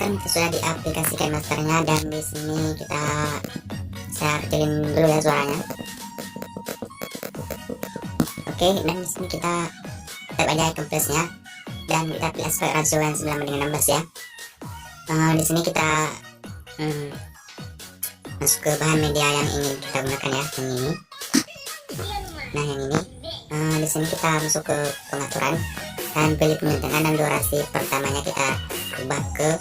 sekarang kita sudah di aplikasi Kinemasternya, dan di sini saya kecilin dulu ya suaranya. Oke, dan di sini kita tap aja icon plusnya dan kita pilih aspek ratio yang 9:16 ya. Di sini kita masuk ke bahan media yang ingin kita gunakan ya, yang ini. Nah, yang ini. Di sini kita masuk ke pengaturan dan pilih pengentengan, dan durasi pertamanya kita ubah ke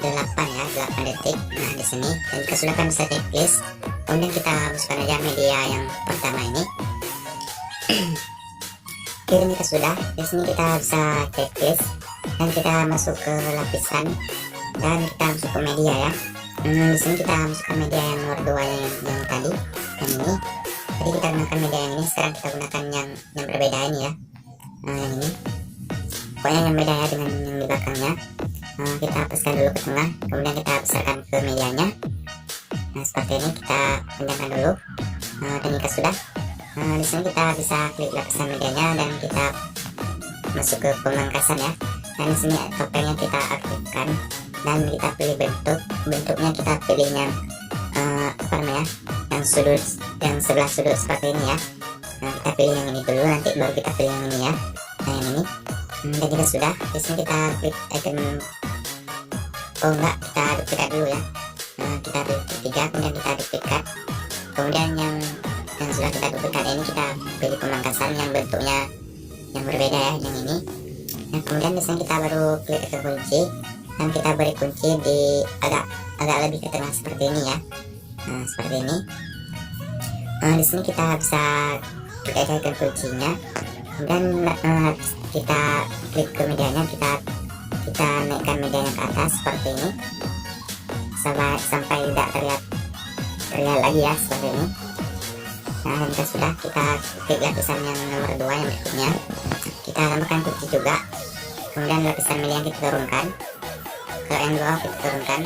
8 ya, 8 detik. Nah, di sini dan jika sudah kan bisa checklist, kemudian kita masukkan aja media yang pertama ini. Oke, ini kita sudah. Di sini kita bisa checklist dan kita masuk ke lapisan dan kita masuk ke media ya. Di sini kita masukkan media yang nomor 2 yang tadi, yang ini. Tadi kita gunakan media yang ini, sekarang kita gunakan yang berbeda ini ya. Yang ini. Pokoknya yang beda ya dengan yang di belakangnya. Kita hapuskan dulu ke tengah, kemudian kita besarkan ke medianya. Nah, seperti ini kita panjangkan dulu. Dan jika sudah, di sini kita bisa klik lapisan medianya dan kita masuk ke pemangkasan ya. Dan di sini topengnya kita aktifkan dan kita pilih bentuknya kita pilih yang apa namanya, yang sudut, yang sebelah sudut seperti ini ya. Nah, kita pilih yang ini dulu, nanti baru kita pilih yang ini ya. Nah, yang ini. Dan jika sudah, di sini kita klik icon, kita duplikat dulu ya. Kita duplikat, kemudian kita duplikat, kemudian yang sudah kita duplikat ini kita pilih pemangkasan yang bentuknya yang berbeda ya, yang ini. Nah, kemudian di sini kita baru klik ke kunci dan kita beri kunci di agak lebih ke tengah seperti ini ya. Nah, seperti ini. Di sini kita bisa klik icon kuncinya, kemudian kita klik ke medianya, kita naikkan medianya ke atas seperti ini sampai tidak terlihat lagi ya, seperti ini. Nah, jika sudah, kita klik lapisan yang nomor 2 yang berikutnya, kita tambahkan kunci juga, kemudian lapisan media yang kita turunkan ke yang bawah, kita turunkan.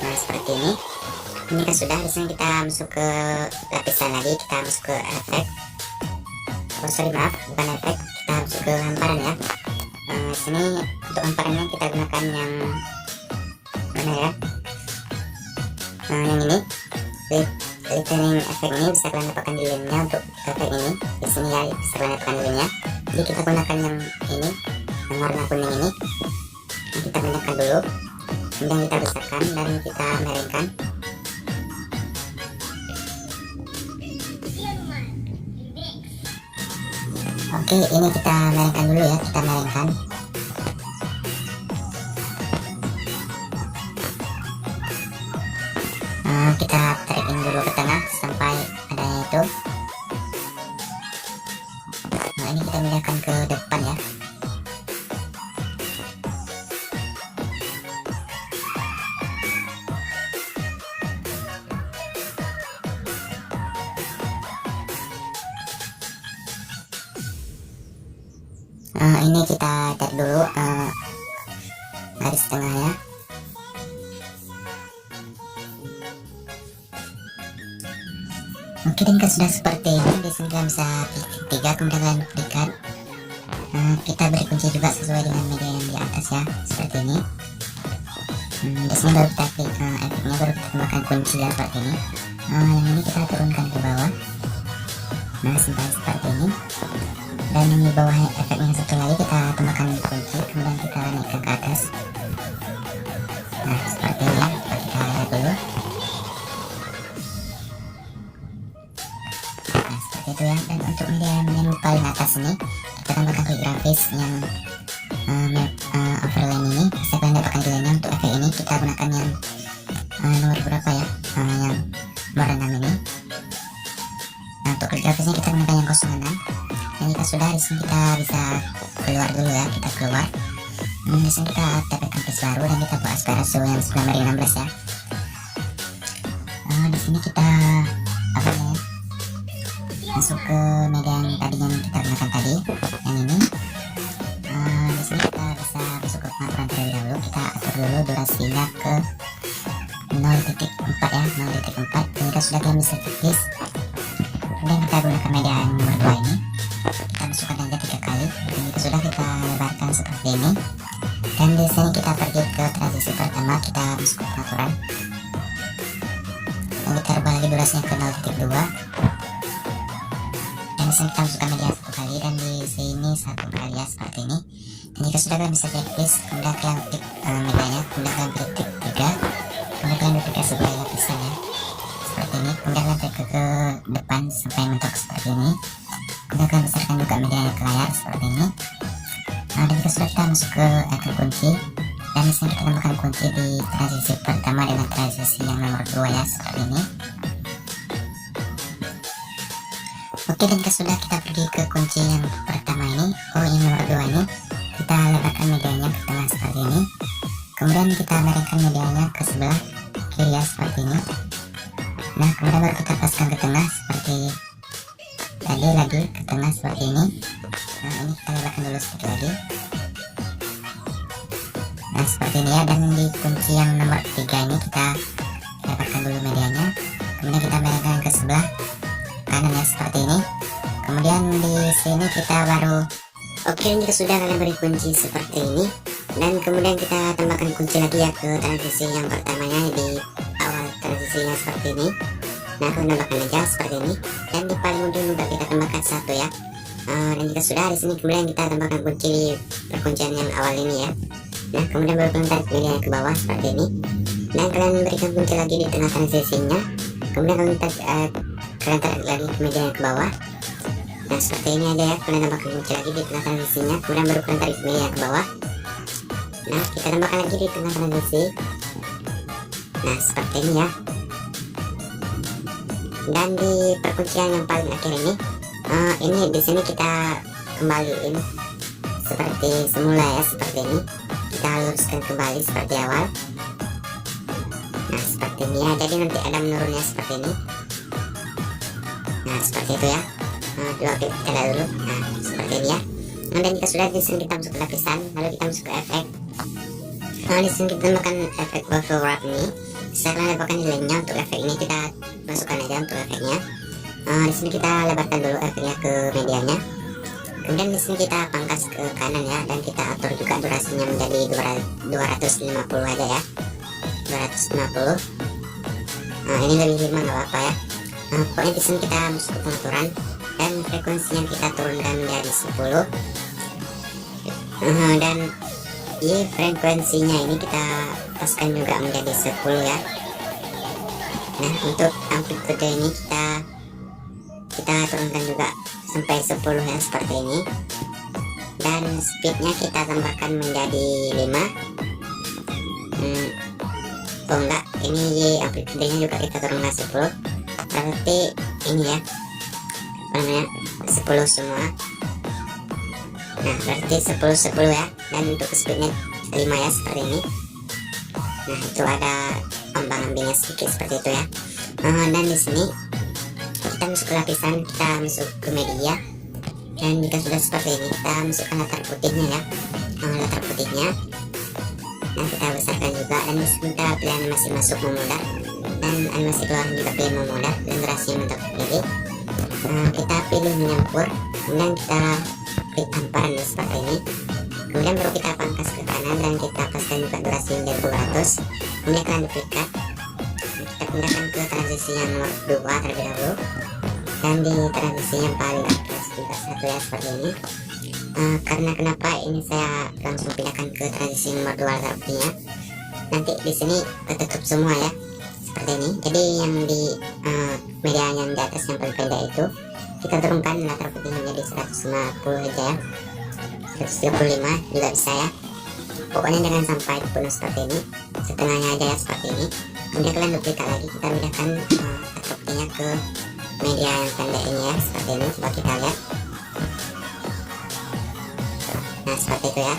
Nah, seperti ini. Jika sudah, di sini kita masuk ke lapisan lagi, kita masuk ke efek. Maaf, bukan efek, kita masuk ke hamparan ya. Di sini untuk hamparannya kita gunakan yang mana ya? Yang ini. Listening efek ini bisa kalian dapatkan di linknya untuk efek ini. Di sini ya bisa kalian dapatkan di linknya. Jadi kita gunakan yang ini, yang warna kuning ini. Nah, kita gunakan dulu, kemudian kita besarkan dan kita miringkan. Oke, ini kita miringkan dulu ya, kita miringkan. Kita tarikin dulu ke tengah sampai ada itu. Nah, ini kita pindahkan ke depan ya. Ini kita tarik dulu garis tengah ya. Oke, dan sudah seperti ini. Di sini kalian bisa klik 3, kemudian kalian duplikat. Kita beri kunci juga sesuai dengan media yang di atas ya, seperti ini. Di sini baru kita klik efeknya, baru kita tambahkan kunci ya, seperti ini. Yang ini kita turunkan ke bawah. Nah, sampai seperti ini. Dan yang di bawah efeknya satu lagi kita tambahkan kunci, kemudian kita naikkan ke atas. Nah, seperti ini ya. Kita lihat dulu. Nah, seperti itu ya. Dan untuk menu paling atas ini kita tambahkan klik grafis yang overline ini. Bisa kalian dapatkan di lainnya. Untuk efek ini kita gunakan yang nomor berapa ya, yang nomor 6 ini. Nah, untuk klik grafisnya kita gunakan yang 06. Dan jika sudah, di sini kita bisa keluar dulu ya, kita keluar. Di sini kita tekan plus baru dan kita buat aspek ratio yang 9:16 ya. Di sini kita apa ya, masuk ke media yang tadi yang kita gunakan tadi, yang ini. Di sini kita bisa masuk ke pengaturan terlebih dahulu. Kita atur dulu durasinya ke 0.4 ya, 0.4. Dan jika sudah, kalian bisa checklist. Kemudian kita gunakan media yang nomor 2 ini. Kita masukkan aja 3 kali, dan jika sudah kita lebarkan seperti ini. Dan di sini kita pergi pertama kita masuk ke pengaturan dan kita rubah lagi durasinya ke 0.2, dan di sini kita masukkan media 1 kali dan di sini 1 kali ya, seperti ini. Dan jika sudah, kalian bisa klik please, kemudian kalian klik medianya, kemudian kalian klik titik 3, kemudian kalian duplikasi sebagai lapisan ya, seperti ini. Kemudian kalian klik ke depan sampai mentok seperti ini, kemudian kalian besarkan juga medianya ke layar seperti ini. Nah, dan jika sudah, kita masuk ke icon kunci, dan di sini kita tambahkan kunci di transisi pertama dengan transisi yang nomor 2 ya, seperti ini. Oke, dan jika sudah, kita pergi ke kunci yang pertama ini, yang nomor 2 ini, kita lebarkan medianya ke tengah seperti ini, kemudian kita miringkan medianya ke sebelah kiri ya, seperti ini. Nah, kemudian baru kita paskan ke tengah seperti tadi, lagi ke tengah seperti ini. Nah, ini kita lebarkan dulu sedikit lagi. Nah, seperti ini ya. Dan di kunci yang nomor 3 ini kita lebarkan dulu medianya, kemudian kita miringkan ke sebelah kanan ya, seperti ini. Kemudian di sini kita baru jika sudah, kalian beri kunci seperti ini, dan kemudian kita tambahkan kunci lagi ya ke transisi yang pertamanya di awal transisinya seperti ini. Nah, kalian tambahkan aja seperti ini, dan di paling ujung juga kita tambahkan 1 ya. Dan jika sudah, di sini kemudian kita tambahkan kunci di perkuncian yang awal ini ya. Nah, kemudian baru kalian tarik medianya ke bawah seperti ini, dan kalian berikan kunci lagi di tengah transisinya, kemudian kalian tarik lagi medianya ke bawah. Nah, seperti ini aja ya. Kalian tambahkan kunci lagi di tengah transisinya, kemudian baru kalian tarik medianya ke bawah. Nah, kita tambahkan lagi di tengah transisi. Nah, seperti ini ya. Dan di perkuncian yang paling akhir ini di sini kita kembaliin seperti semula ya, seperti ini. Kita luruskan kembali seperti awal. Nah, seperti ini ya. Jadi nanti ada menurunnya seperti ini. Nah, seperti itu ya. Dua klik kita dulu. Nah, seperti ini ya. Nah, dan jika sudah, di sini kita masuk ke lapisan, lalu kita masuk ke efek. Nah, di sini kita tambahkan efek buffer wrap ini. Saya akan lebarkan nilainya untuk efek ini, kita masukkan aja untuk efeknya. Di sini kita lebarkan dulu efeknya ke medianya. Kemudian di sini kita pangkas ke kanan ya, dan kita atur juga durasinya menjadi 250 aja ya. 250. Nah, ini lebih lama nggak apa-apa ya. Pokoknya di sini kita masuk ke pengaturan, dan frekuensi yang kita turunkan menjadi 10. Dan frekuensinya ini kita paskan juga menjadi 10 ya. Nah, untuk amplitude ini kita turunkan juga sampai 10 ya, seperti ini. Dan speednya kita tambahkan menjadi 5. Oh enggak, ini amplitudenya juga kita turunkan 10. Berarti ini ya, namanya 10 semua. Nah, berarti 10 ya. Dan untuk speednya 5 ya, seperti ini. Nah, itu ada ambang-ambingnya sedikit seperti itu ya. Dan di sini kita masuk ke lapisan, kita masuk ke media, dan jika sudah seperti ini, kita masukkan latar putihnya ya. Latar putihnya, dan kita besarkan juga. Dan di sini kita pilih animasi masuk memudar, dan animasi keluar juga pilih memudar, dan durasinya untuk pilih. Kita pilih menyampur, kemudian kita klik hamparan ya, seperti ini. Kemudian baru kita pangkas ke kanan, dan kita paskan juga durasi menjadi 200. Kemudian kalian duplikat, kita pindahkan ke transisi yang nomor 2 terlebih dahulu, dan di transisi yang paling atas juga 1 ya, seperti ini. Karena kenapa ini saya langsung pindahkan ke transisi nomor 2 latar putihnya, nanti di sini ketutup semua ya, seperti ini. Jadi yang di media yang di atas yang paling pendek itu kita turunkan latar putihnya menjadi 150 aja ya, 135 juga bisa ya. Pokoknya jangan sampai penuh seperti ini, setengahnya aja ya, seperti ini. Kemudian kalian duplikat lagi, kita pindahkan latar putihnya ke media yang pendek ini ya, seperti ini. Coba kita lihat. Nah, seperti itu ya.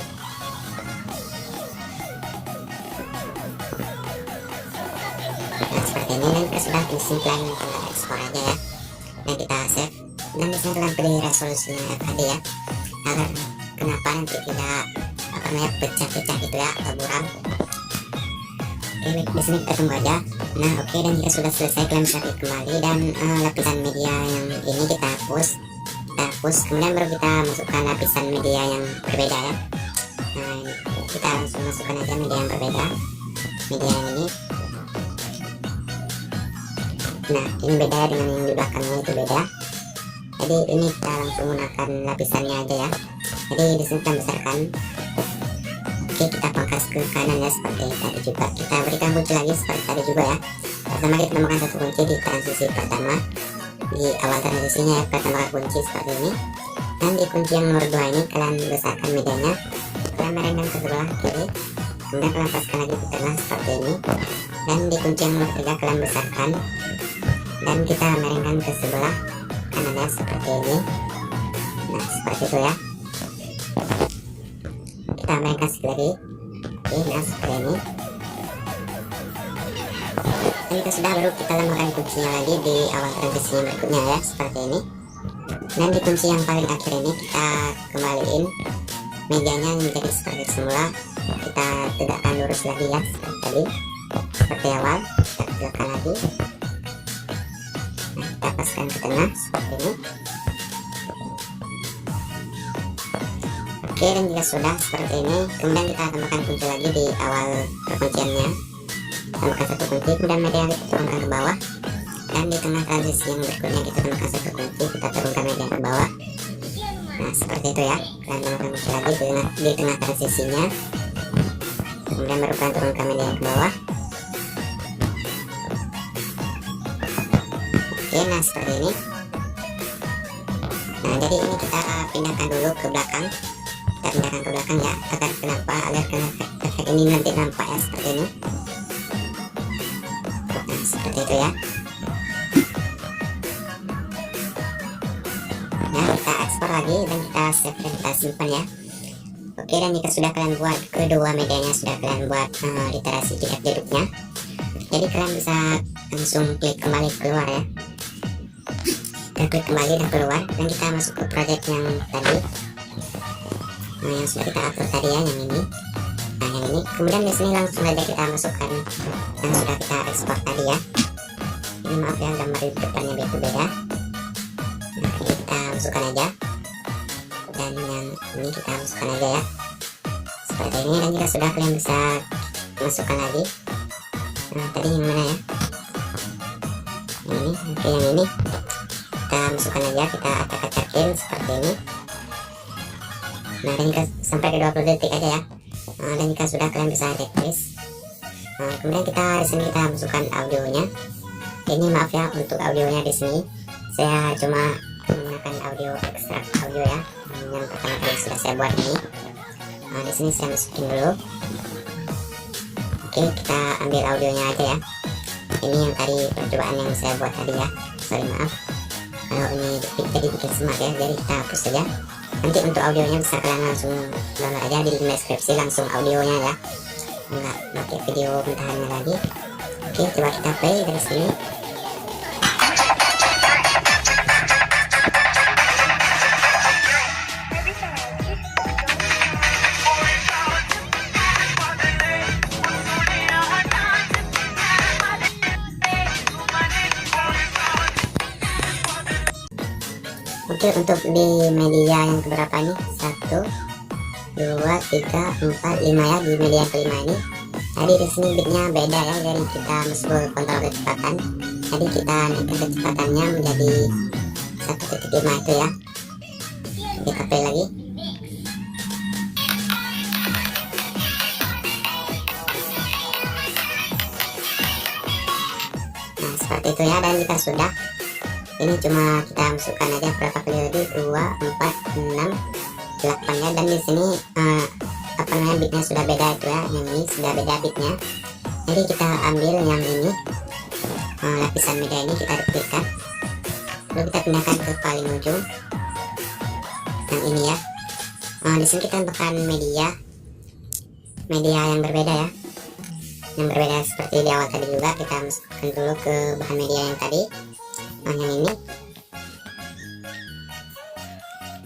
Nah, seperti ini. Dan kita sudah finishing plan, kita ekspor aja ya, dan kita save. Dan di sini kalian pilih resolusinya HD ya, agar kenapa nanti tidak pecah-pecah gitu ya, atau buram. Oke, di sini kita tunggu aja. Nah, oke, dan jika sudah selesai, kalian bisa klik kembali, dan lapisan media yang ini kita hapus. Kemudian baru kita masukkan lapisan media yang berbeda ya. Nah, kita langsung masukkan aja media yang berbeda. media yang ini. Nah, ini beda dengan yang di belakangnya, itu beda. Jadi ini kita langsung menggunakan lapisannya aja ya. Jadi di sini kita besarkan. Oke, kita pangkas ke kanan ya, seperti tadi juga. Kita berikan kunci lagi seperti tadi juga ya. Pertama kita tambahkan satu kunci di transisi pertama, di awal transisinya ya, kita tambahkan kunci seperti ini. Dan di kunci yang nomor 2 ini kalian besarkan medianya, kalian merenggang ke sebelah kiri, kemudian kalian paskan lagi ke tengah seperti ini. Dan di kunci yang nomor 3 kalian besarkan, dan kita merenggang ke sebelah kanan ya, seperti ini. Nah, seperti itu ya. Kita merenggang sekali lagi. Oke, nah seperti ini. Dan kita sudah, baru kita tambahkan kuncinya lagi di awal transisi berikutnya ya, seperti ini. Dan di kunci yang paling akhir ini kita kembaliin medianya menjadi seperti semula. Kita tegakkan lurus lagi ya, seperti tadi, seperti awal. Kita tegakkan lagi. Nah, kita paskan ke tengah seperti ini. Oke, dan jika sudah seperti ini, kemudian kita tambahkan kunci lagi di awal perkunciannya. Tambahkan satu kunci, kemudian media kita turunkan ke bawah. Dan di tengah transisi yang berikutnya kita tambahkan satu kunci, kita turunkan media ke bawah. Nah, seperti itu ya. Kalian tambahkan kunci lagi di tengah transisinya, kemudian baru kalian turunkan media ke bawah. Oke, nah seperti ini. Nah, jadi ini kita pindahkan dulu ke belakang. Kita pindahkan ke belakang ya, agar kenapa, agar efek ini nanti nampak ya, seperti ini. Nah, seperti itu ya. Nah, kita ekspor lagi dan kita save dan kita simpan ya. Oke, dan jika sudah kalian buat kedua medianya, sudah kalian buat literasi jedugnya, jadi kalian bisa langsung klik kembali keluar ya. Kita klik kembali dan keluar, dan kita masuk ke project yang tadi, yang sudah kita upload tadi ya, yang ini. Nah, yang ini. Kemudian di sini langsung aja kita masukkan yang sudah kita ekspor tadi ya. Ini maaf ya, gambar di depannya beda. Nah, ini kita masukkan aja, dan yang ini kita masukkan aja ya, seperti ini. Dan jika sudah, kalian bisa masukkan lagi. Nah, tadi yang mana ya, yang ini. Oke, yang ini kita masukkan aja, kita acak-acakin seperti ini. Nah, dan jika sampai ke 20 detik aja ya. Nah, dan jika sudah, kalian bisa decrease. Nah, kemudian kita di sini kita masukkan audionya. Ini maaf ya, untuk audionya di sini saya cuma menggunakan audio ekstrak audio ya, yang pertama kali sudah saya buat ini. Nah, di sini saya masukin dulu. Oke, kita ambil audionya aja ya. Ini yang tadi percobaan yang saya buat tadi ya. Sorry, maaf kalau ini jadi bikin semak ya, jadi kita hapus saja. Nanti untuk audionya bisa kalian langsung download aja di deskripsi, langsung audionya ya, nggak pakai video mentahannya lagi. Oke, coba kita play dari sini. Oke, untuk di media yang keberapa nih? 1, 2, 3, 4, 5 ya, di media yang kelima ini. Jadi di sini bitnya beda ya, jadi kita masuk kontrol kecepatan. Jadi kita naikkan kecepatannya menjadi 1.5 itu ya. Kita play lagi. Nah, seperti itu ya. Dan jika sudah, ini cuma kita masukkan aja berapa periode, 2, 4, 6, 8 ya. Dan di sini apa namanya, bitnya sudah beda itu ya, yang ini sudah beda bitnya. Jadi kita ambil yang ini, lapisan media ini kita duplikat, lalu kita pindahkan ke paling ujung yang ini ya. Di sini kita tekan media yang berbeda ya, yang berbeda seperti di awal tadi juga. Kita masukkan dulu ke bahan media yang tadi, yang ini.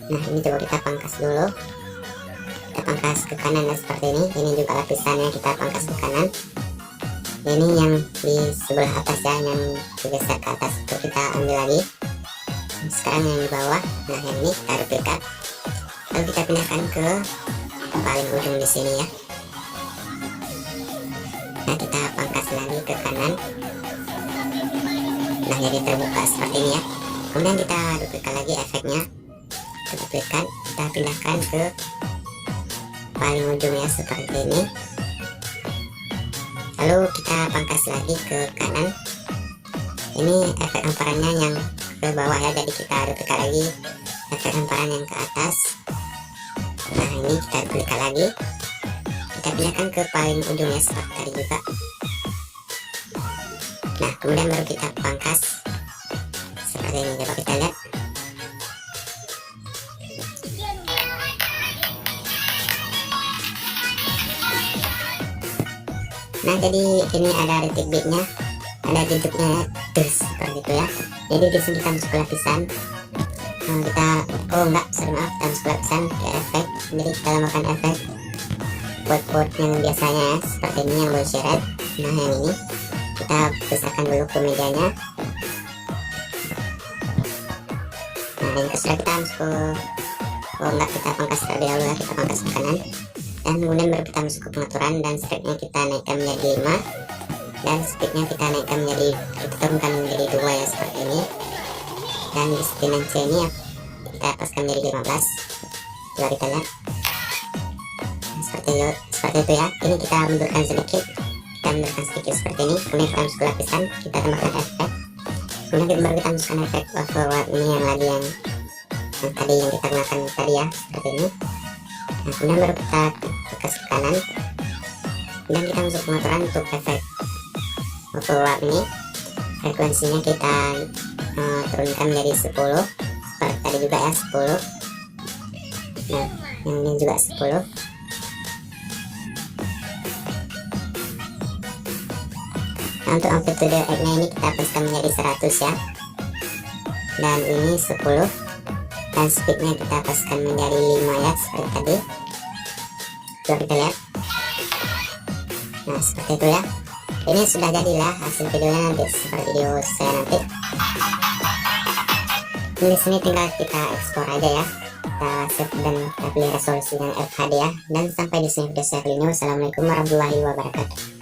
Nah, ini coba kita pangkas dulu. Kita pangkas ke kanan ya, seperti ini. Ini juga lapisannya kita pangkas ke kanan. Ini yang di sebelah atas ya, yang digeser ke atas itu kita ambil lagi. Sekarang yang di bawah, nah yang ini kita duplikat, lalu kita pindahkan ke paling ujung di sini ya. Nah, kita pangkas lagi ke kanan. Nah, jadi terbuka seperti ini ya. Kemudian kita duplikasi lagi efeknya. Kita duplikasi, kita pindahkan ke paling ujungnya seperti ini. Lalu kita pangkas lagi ke kanan. Ini efek hamparannya yang ke bawah ya, jadi kita duplikasi lagi efek hamparan yang ke atas. Nah, ini kita duplikasi lagi, kita pindahkan ke paling ujungnya seperti tadi juga. Nah, kemudian baru kita pangkas seperti ini. Coba kita lihat. Nah, jadi ini ada detik beatnya, ada jedugnya ya, terus seperti itu ya. Jadi di sini kita masuk ke lapisan. Nah, kita sorry maaf, kita masuk ke lapisan ke efek. Jadi kita tambahkan efek pot yang biasanya ya, seperti ini yang bullshit. Nah, yang ini kita besarkan dulu ke medianya. Nah, yang sudah kita masuk ke kita pangkas terlebih dahulu ya, kita pangkas ke kanan. Dan kemudian baru kita masuk ke pengaturan, dan strike-nya kita naikkan menjadi 5, dan speed-nya kita naikkan menjadi, kita turunkan menjadi 2 ya, seperti ini. Dan di settingan C ini ya, kita paskan menjadi 15. Coba kita lihat. Nah, seperti itu ya. Ini kita mundurkan sedikit, seperti ini. Kemudian kita masuk ke lapisan, kita tambahkan efek. Kemudian baru kita masukkan efek overlap ini yang tadi yang kita gunakan tadi ya, seperti ini. Nah, kemudian baru kita tekan ke kanan, dan kita masuk pengaturan untuk efek overlap ini. Frekuensinya kita turunkan menjadi 10 seperti tadi juga ya, 10. Nah, yang ini juga 10. Nah, untuk amplitude X-nya ini kita paskan menjadi 100 ya, dan ini 10. Dan speednya kita paskan menjadi 5 ya, seperti tadi. Coba kita lihat. Nah, seperti itu ya. Ini sudah jadilah hasil videonya nanti seperti video saya nanti. Di sini tinggal kita ekspor aja ya, kita save dan kita pilih resolusi yang FHD ya. Dan sampai di sini video saya kali ini. Wassalamualaikum warahmatullahi wabarakatuh.